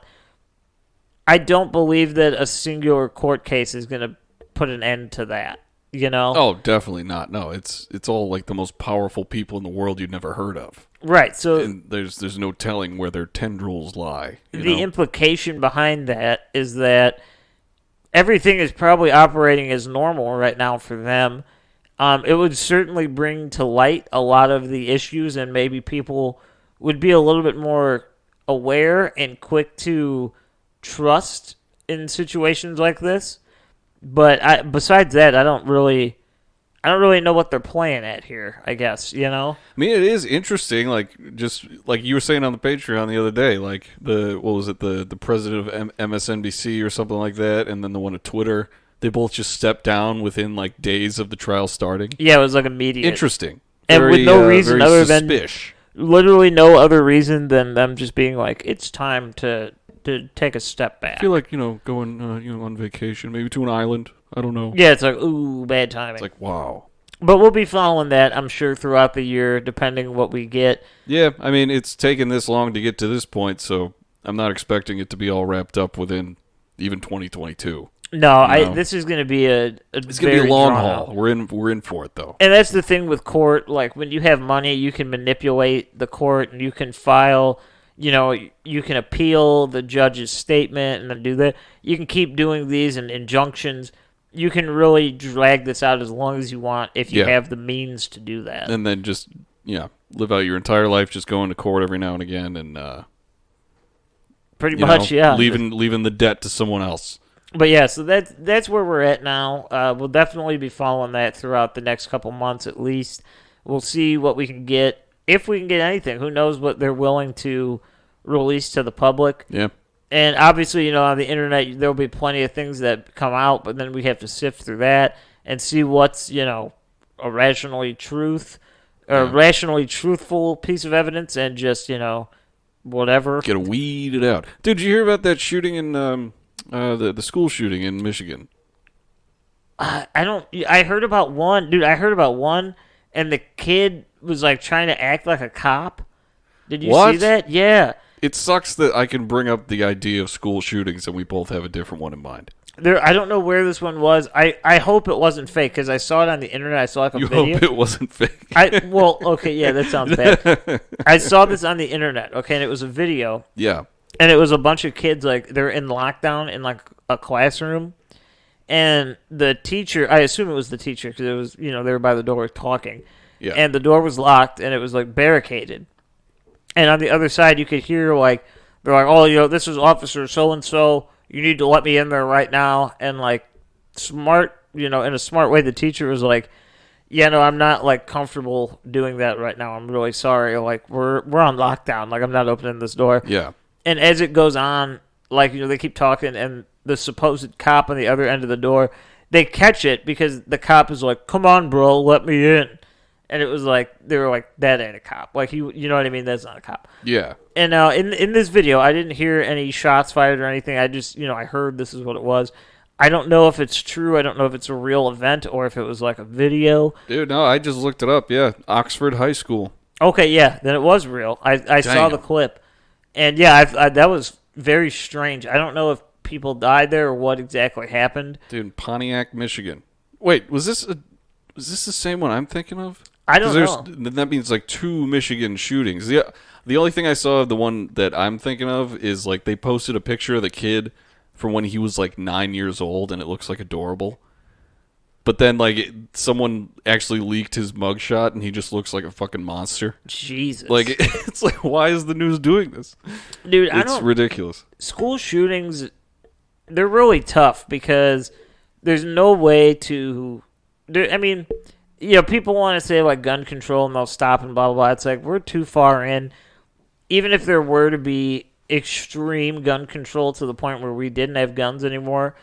I don't believe that a singular court case is going to put an end to that. Oh, definitely not. No, it's all like the most powerful people in the world you'd never heard of. Right. So and there's no telling where their tendrils lie. The implication behind that is that everything is probably operating as normal right now for them. It would certainly bring to light a lot of the issues, and maybe people would be a little bit more aware and quick to trust in situations like this. But besides that, I don't really know what they're playing at here, I guess, I mean, it is interesting, like, just like you were saying on the Patreon the other day, like, the president of MSNBC or something like that, and then the one of Twitter, they both just stepped down within, like, days of the trial starting. Yeah, it was, like, immediate. Interesting. And with no reason other suspicious. Than, literally no other reason than them just being like, it's time to take a step back. I feel like, going, on vacation, maybe to an island. I don't know. Yeah, it's like, ooh, bad timing. It's like, wow. But we'll be following that, I'm sure, throughout the year, depending what we get. Yeah, I mean, it's taken this long to get to this point, so I'm not expecting it to be all wrapped up within even 2022. No, this is going to be it's going to be a long haul. We're in for it, though. And that's the thing with court. Like, when you have money, you can manipulate the court, and you can file... you can appeal the judge's statement and then do that. You can keep doing these and injunctions. You can really drag this out as long as you want if you have the means to do that. And then just, live out your entire life just going to court every now and again and pretty much, leaving the debt to someone else. But yeah, so that's where we're at now. We'll definitely be following that throughout the next couple months at least. We'll see what we can get. If we can get anything, who knows what they're willing to release to the public. Yeah. And obviously, on the internet, there'll be plenty of things that come out, but then we have to sift through that and see what's, a rationally truthful piece of evidence and just, whatever. Get to weed it out. Dude, did you hear about that shooting in, the school shooting in Michigan? I heard about one. Dude, I heard about one, and the kid was like trying to act like a cop. Did you see that? Yeah. It sucks that I can bring up the idea of school shootings and we both have a different one in mind. I don't know where this one was. I hope it wasn't fake because I saw it on the internet. I saw like a video. You hope it wasn't fake. Okay, yeah, that sounds bad. I saw this on the internet, okay, and it was a video. Yeah. And it was a bunch of kids, like, they're in lockdown in, like, a classroom. And the teacher, I assume it was the teacher because it was, they were by the door talking. Yeah. And the door was locked and it was, like, barricaded. And on the other side, you could hear, like, they're like, oh, this is Officer so-and-so. You need to let me in there right now. And, like, smart, in a smart way, the teacher was like, yeah, no, I'm not, like, comfortable doing that right now. I'm really sorry. Like, we're on lockdown. Like, I'm not opening this door. Yeah. And as it goes on, like, they keep talking, and the supposed cop on the other end of the door, they catch it because the cop is like, come on, bro, let me in. And it was like, they were like, that ain't a cop. Like, you know what I mean? That's not a cop. Yeah. And in this video, I didn't hear any shots fired or anything. I just, I heard this is what it was. I don't know if it's true. I don't know if it's a real event or if it was like a video. Dude, no, I just looked it up. Yeah, Oxford High School. Okay, yeah, then it was real. I saw the clip. And yeah, that was very strange. I don't know if people died there or what exactly happened. Dude, in Pontiac, Michigan. Wait, was this the same one I'm thinking of? I don't know. Then that means like 2 Michigan shootings. The only thing I saw of the one that I'm thinking of is like they posted a picture of the kid from when he was like 9 years old, and it looks like adorable. But then, like, someone actually leaked his mugshot, and he just looks like a fucking monster. Jesus. Like, it's like, why is the news doing this? Dude, it's ridiculous. School shootings, they're really tough because there's no way to... I mean, people want to say, like, gun control, and they'll stop and blah, blah, blah. It's like, we're too far in. Even if there were to be extreme gun control to the point where we didn't have guns anymore...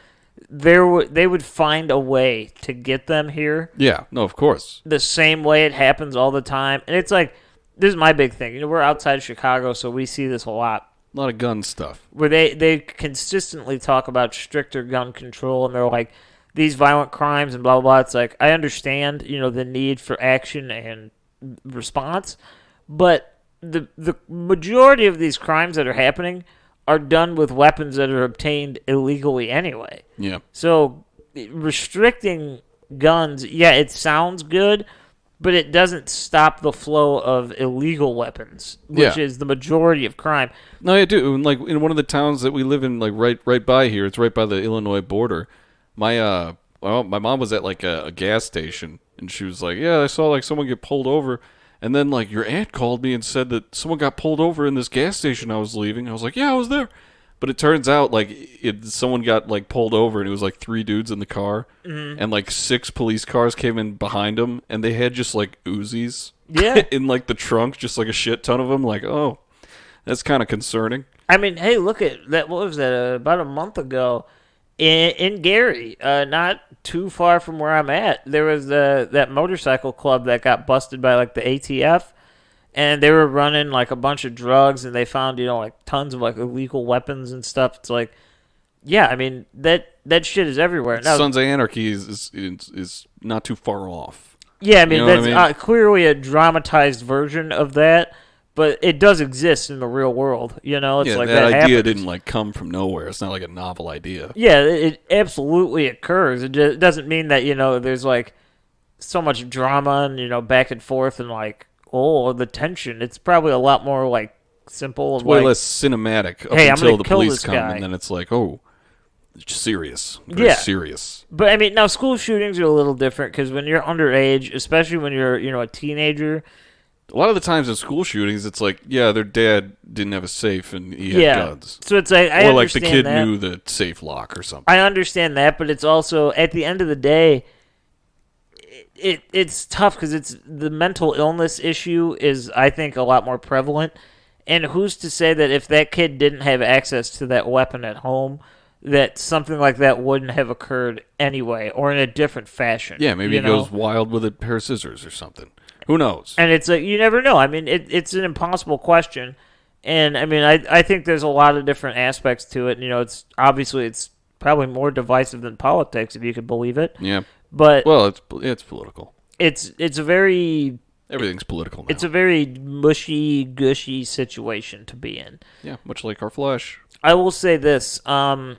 They would find a way to get them here. Yeah, no, of course. The same way it happens all the time. And it's like, this is my big thing. We're outside Chicago, so we see this a lot. A lot of gun stuff. Where they consistently talk about stricter gun control, and they're like, these violent crimes and blah, blah, blah. It's like, I understand, the need for action and response, but the majority of these crimes that are happening are done with weapons that are obtained illegally anyway. Yeah. So restricting guns, it sounds good, but it doesn't stop the flow of illegal weapons, which is the majority of crime. No, I do. Like in one of the towns that we live in, like right by here, it's right by the Illinois border. My mom was at like a gas station, and she was like, "Yeah, I saw like someone get pulled over." And then, like, your aunt called me and said that someone got pulled over in this gas station I was leaving. I was like, yeah, I was there. But it turns out, like, someone got, like, pulled over, and it was, like, 3 dudes in the car. Mm-hmm. And, like, 6 police cars came in behind them, and they had just, like, Uzis in, like, the trunk, just, like, a shit ton of them. Like, oh, that's kind of concerning. I mean, hey, look at that. What was that? About a month ago in Gary, not too far from where I'm at, there was that motorcycle club that got busted by like the ATF, and they were running like a bunch of drugs, and they found like tons of like illegal weapons and stuff. It's like, yeah, I mean that shit is everywhere. Now, Sons of Anarchy is not too far off. Yeah, I mean that's clearly a dramatized version of that. But it does exist in the real world, It's like that idea happens. didn't like come from nowhere. It's not like a novel idea. Yeah, it absolutely occurs. It doesn't mean that there's like so much drama and back and forth and like the tension. It's probably a lot more like simple. It's way less cinematic until the police come, and then it's like, it's serious. Very serious. But I mean, now school shootings are a little different because when you're underage, especially when you're a teenager. A lot of the times in school shootings, it's like, their dad didn't have a safe and he had guns. So it's like, or like the kid knew the safe lock or something. I understand that, but it's also, at the end of the day, it's tough because it's the mental illness issue is, I think, a lot more prevalent. And who's to say that if that kid didn't have access to that weapon at home, that something like that wouldn't have occurred anyway, or in a different fashion? Yeah, maybe he goes wild with a pair of scissors or something. Who knows? And it's like, you never know. I mean, it's an impossible question. And I mean, I think there's a lot of different aspects to it. It's obviously it's probably more divisive than politics, if you could believe it. Yeah. But it's political. It's a very everything's political now. It's a very mushy, gushy situation to be in. Yeah, much like our flesh. I will say this: the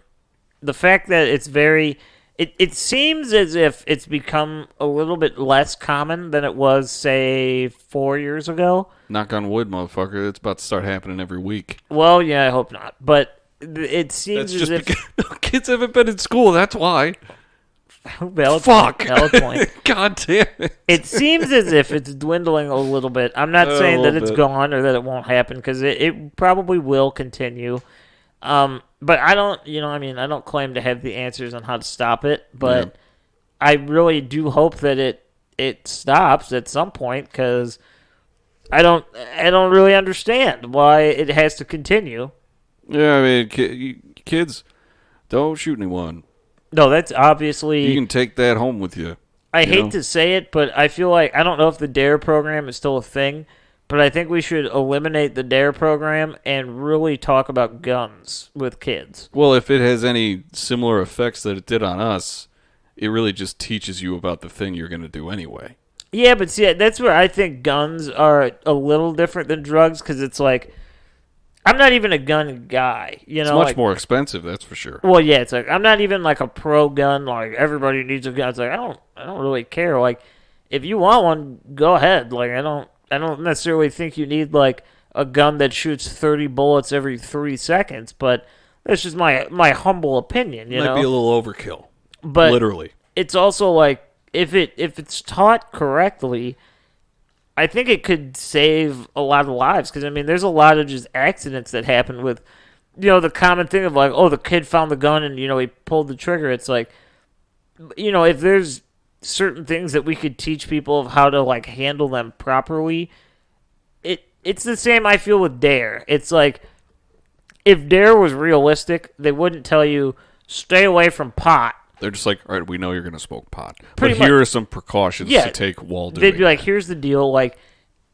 fact that it's very. It seems as if it's become a little bit less common than it was, say, 4 years ago. Knock on wood, motherfucker. It's about to start happening every week. Well, yeah, I hope not. But it seems as if... kids haven't been in school, that's why. Valid point. God damn it. It seems as if it's dwindling a little bit. I'm not saying that it's gone or that it won't happen, because it probably will continue. But I don't, I don't claim to have the answers on how to stop it, but I really do hope that it stops at some point, because I don't really understand why it has to continue. Yeah, I mean, kids, don't shoot anyone. No, that's obviously... You can take that home with you. I hate to say it, but I feel like, I don't know if the DARE program is still a thing, but I think we should eliminate the DARE program and really talk about guns with kids. Well, if it has any similar effects that it did on us, it really just teaches you about the thing you're going to do anyway. Yeah, but see, that's where I think guns are a little different than drugs, because it's like, I'm not even a gun guy, It's much more expensive, that's for sure. Well, yeah, it's like, I'm not even like a pro-gun, like, everybody needs a gun. It's like, I don't really care. Like, if you want one, go ahead. Like, I don't necessarily think you need, like, a gun that shoots 30 bullets every 3 seconds, but that's just my humble opinion, Might be a little overkill. But literally. It's also, like, if it's taught correctly, I think it could save a lot of lives. Because, I mean, there's a lot of just accidents that happen with, the common thing of like, oh, the kid found the gun and, he pulled the trigger. It's like, if there's certain things that we could teach people of how to, like, handle them properly, it's the same I feel with DARE. It's like, if DARE was realistic, they wouldn't tell you, stay away from pot. They're just like, all right, we know you're going to smoke pot. Pretty but here are some precautions to take while doing it. They'd be like, here's the deal. Like,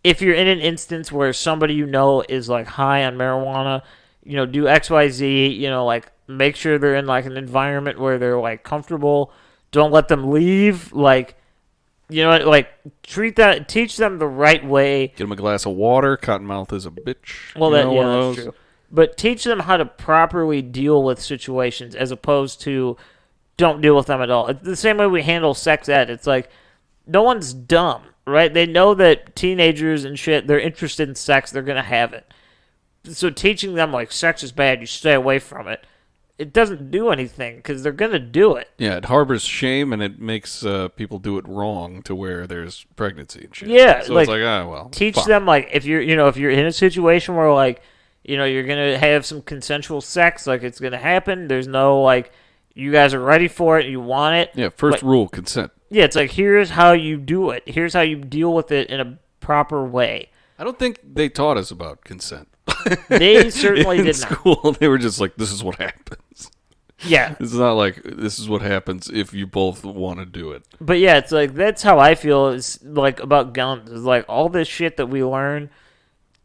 if you're in an instance where somebody is, like, high on marijuana, do XYZ, like, make sure they're in, like, an environment where they're, like, comfortable. Don't let them leave. Like, like, teach them the right way. Get them a glass of water. Cottonmouth is a bitch. Well, that's true. But teach them how to properly deal with situations as opposed to don't deal with them at all. It's the same way we handle sex ed. It's like, no one's dumb, right? They know that teenagers and shit, they're interested in sex. They're going to have it. So teaching them, like, sex is bad, you stay away from it, it doesn't do anything because they're going to do it. Yeah, it harbors shame and it makes people do it wrong to where there's pregnancy and shit. Yeah. So it's like, well, teach them, like, if you're in a situation where, like, you're going to have some consensual sex, like, it's going to happen. There's no, like, you guys are ready for it, you want it. Yeah, first rule, consent. Yeah, it's like, here's how you do it. Here's how you deal with it in a proper way. I don't think they taught us about consent. They certainly did not. In school, they were just like, this is what happens. Yeah. It's not like, this is what happens if you both want to do it. But yeah, it's like, that's how I feel is, like, about guns. Is like, all this shit that we learn,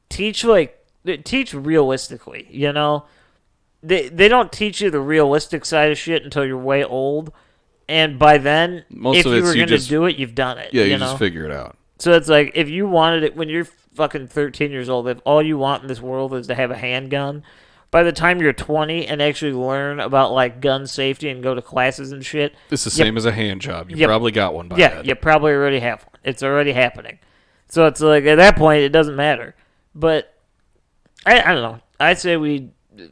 teach realistically, They don't teach you the realistic side of shit until you're way old. And by then, if you were going to do it, you've done it. Yeah, you just figure it out. So it's like, if you wanted it when you're fucking 13 years old, if all you want in this world is to have a handgun, by the time you're 20 and actually learn about, like, gun safety and go to classes and shit. It's the same as a hand job. You probably got one by then. Yeah, you probably already have one. It's already happening. So it's like, at that point, it doesn't matter. But, I don't know. I say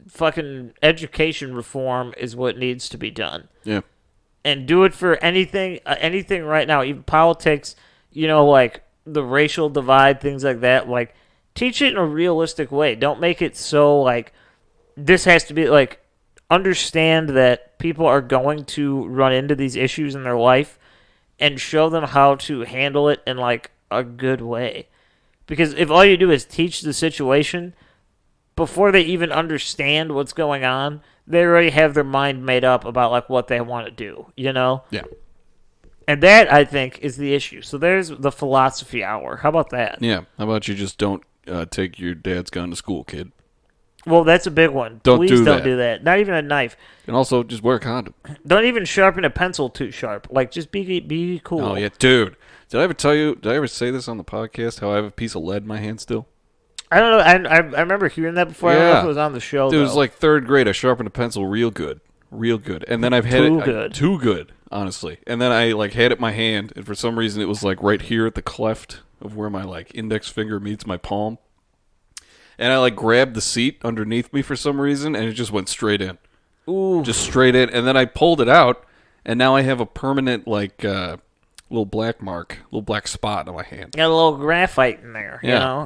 fucking education reform is what needs to be done. Yeah. And do it for anything right now, even politics, like the racial divide, things like that. Like, teach it in a realistic way. Don't make it so, like, this has to be, like, understand that people are going to run into these issues in their life and show them how to handle it in, like, a good way. Because if all you do is teach the situation before they even understand what's going on, they already have their mind made up about, like, what they want to do, Yeah. And that, I think, is the issue. So there's the philosophy hour. How about that? Yeah. How about you just don't take your dad's gun to school, kid? Well, that's a big one. Please don't do that. Not even a knife. And also, just wear a condom. Don't even sharpen a pencil too sharp. Like, just be cool. Oh, yeah. Dude, did I ever say this on the podcast, how I have a piece of lead in my hand still? I don't know. I remember hearing that before. Yeah. I don't know if it was on the show, Dude, it was like third grade. I sharpened a pencil real good. Real good. And then I've had too good, honestly. And then I, like, had it in my hand, and for some reason it was, like, right here at the cleft of where my, like, index finger meets my palm. And I, like, grabbed the seat underneath me for some reason, and it just went straight in. Ooh. Just straight in. And then I pulled it out, and now I have a permanent, like, little black mark, little black spot on my hand. Got a little graphite in there,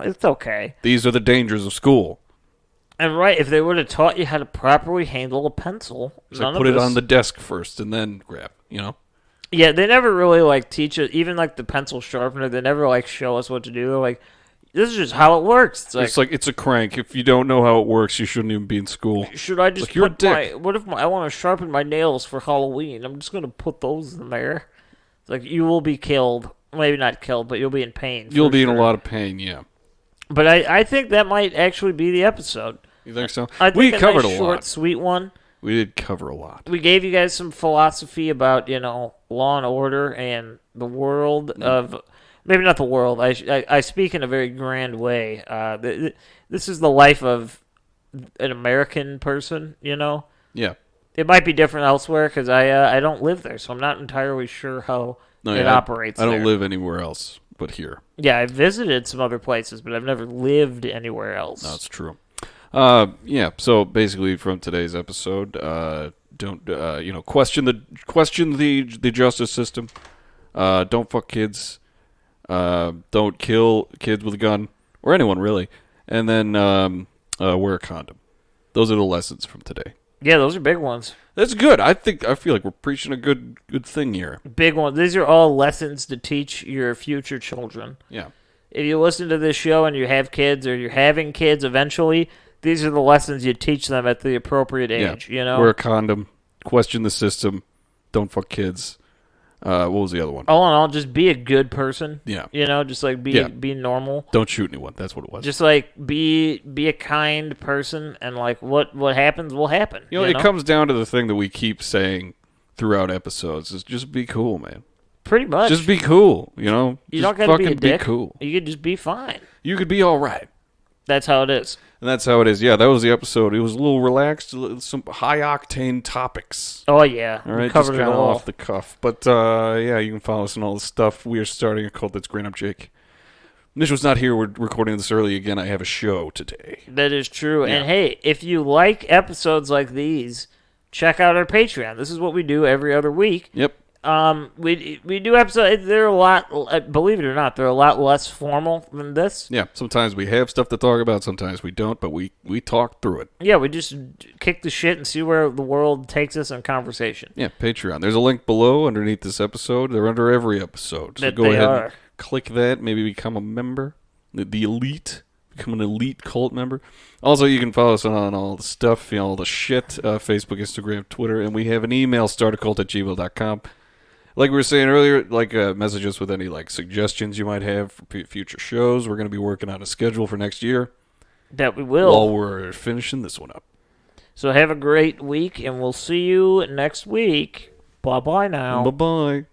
It's okay. These are the dangers of school. And right, if they would have taught you how to properly handle a pencil, so put it on the desk first and then grab, Yeah, they never really, like, teach it. Even, like, the pencil sharpener, they never, like, show us what to do. They're like, this is just how it works. It's like it's a crank. If you don't know how it works, you shouldn't even be in school. Should I just what if I want to sharpen my nails for Halloween? I'm just going to put those in there. It's like, you will be killed. Maybe not killed, but you'll be in pain. You'll be in a lot of pain, yeah. But I think that might actually be the episode. You think so? I think we covered a short, sweet one. We did cover a lot. We gave you guys some philosophy about, law and order and the world of... Maybe not the world. I speak in a very grand way. This is the life of an American person, Yeah. It might be different elsewhere because I don't live there, so I'm not entirely sure how it operates I don't live anywhere else but here. Yeah, I've visited some other places, but I've never lived anywhere else. That's true. Yeah, so basically from today's episode, don't question the justice system. Don't fuck kids. Don't kill kids with a gun, or anyone really. And then wear a condom. Those are the lessons from today. Yeah, those are big ones. That's good. I feel like we're preaching a good thing here. Big ones. These are all lessons to teach your future children. Yeah. If you listen to this show and you have kids or you're having kids eventually, these are the lessons you teach them at the appropriate age, you know? Wear a condom, question the system, don't fuck kids. What was the other one? All in all, just be a good person. Yeah. You know, just like be normal. Don't shoot anyone. That's what it was. Just like be a kind person, and like what happens will happen. You know, it comes down to the thing that we keep saying throughout episodes is just be cool, man. Pretty much. Just be cool, you know? You just don't got to be a dick. Be cool. You could just be fine. You could be all right. That's how it is. And that's how it is. Yeah, that was the episode. It was a little relaxed, some high-octane topics. Oh, yeah. All right, just kind of off the cuff. But, yeah, you can follow us on all the stuff. We are starting a cult that's great. I'm Jake. Mitch was not here. We're recording this early again. I have a show today. That is true. Yeah. And, hey, if you like episodes like these, check out our Patreon. This is what we do every other week. Yep. We do episodes. They're a lot. Believe it or not, they're a lot less formal than this. Yeah. Sometimes we have stuff to talk about. Sometimes we don't. But we talk through it. Yeah, we just kick the shit and see where the world takes us in conversation. Yeah. Patreon. There's a link below underneath this episode. They're under every episode. So go ahead and click that. Maybe become a member. The elite. Become an elite cult member. Also, you can follow us on all the stuff, all the shit. Facebook, Instagram, Twitter, and we have an email, startacult@gmail.com. Like we were saying earlier, message us with any suggestions you might have for future shows. We're going to be working on a schedule for next year. That we will. While we're finishing this one up. So have a great week, and we'll see you next week. Bye-bye now. Bye-bye.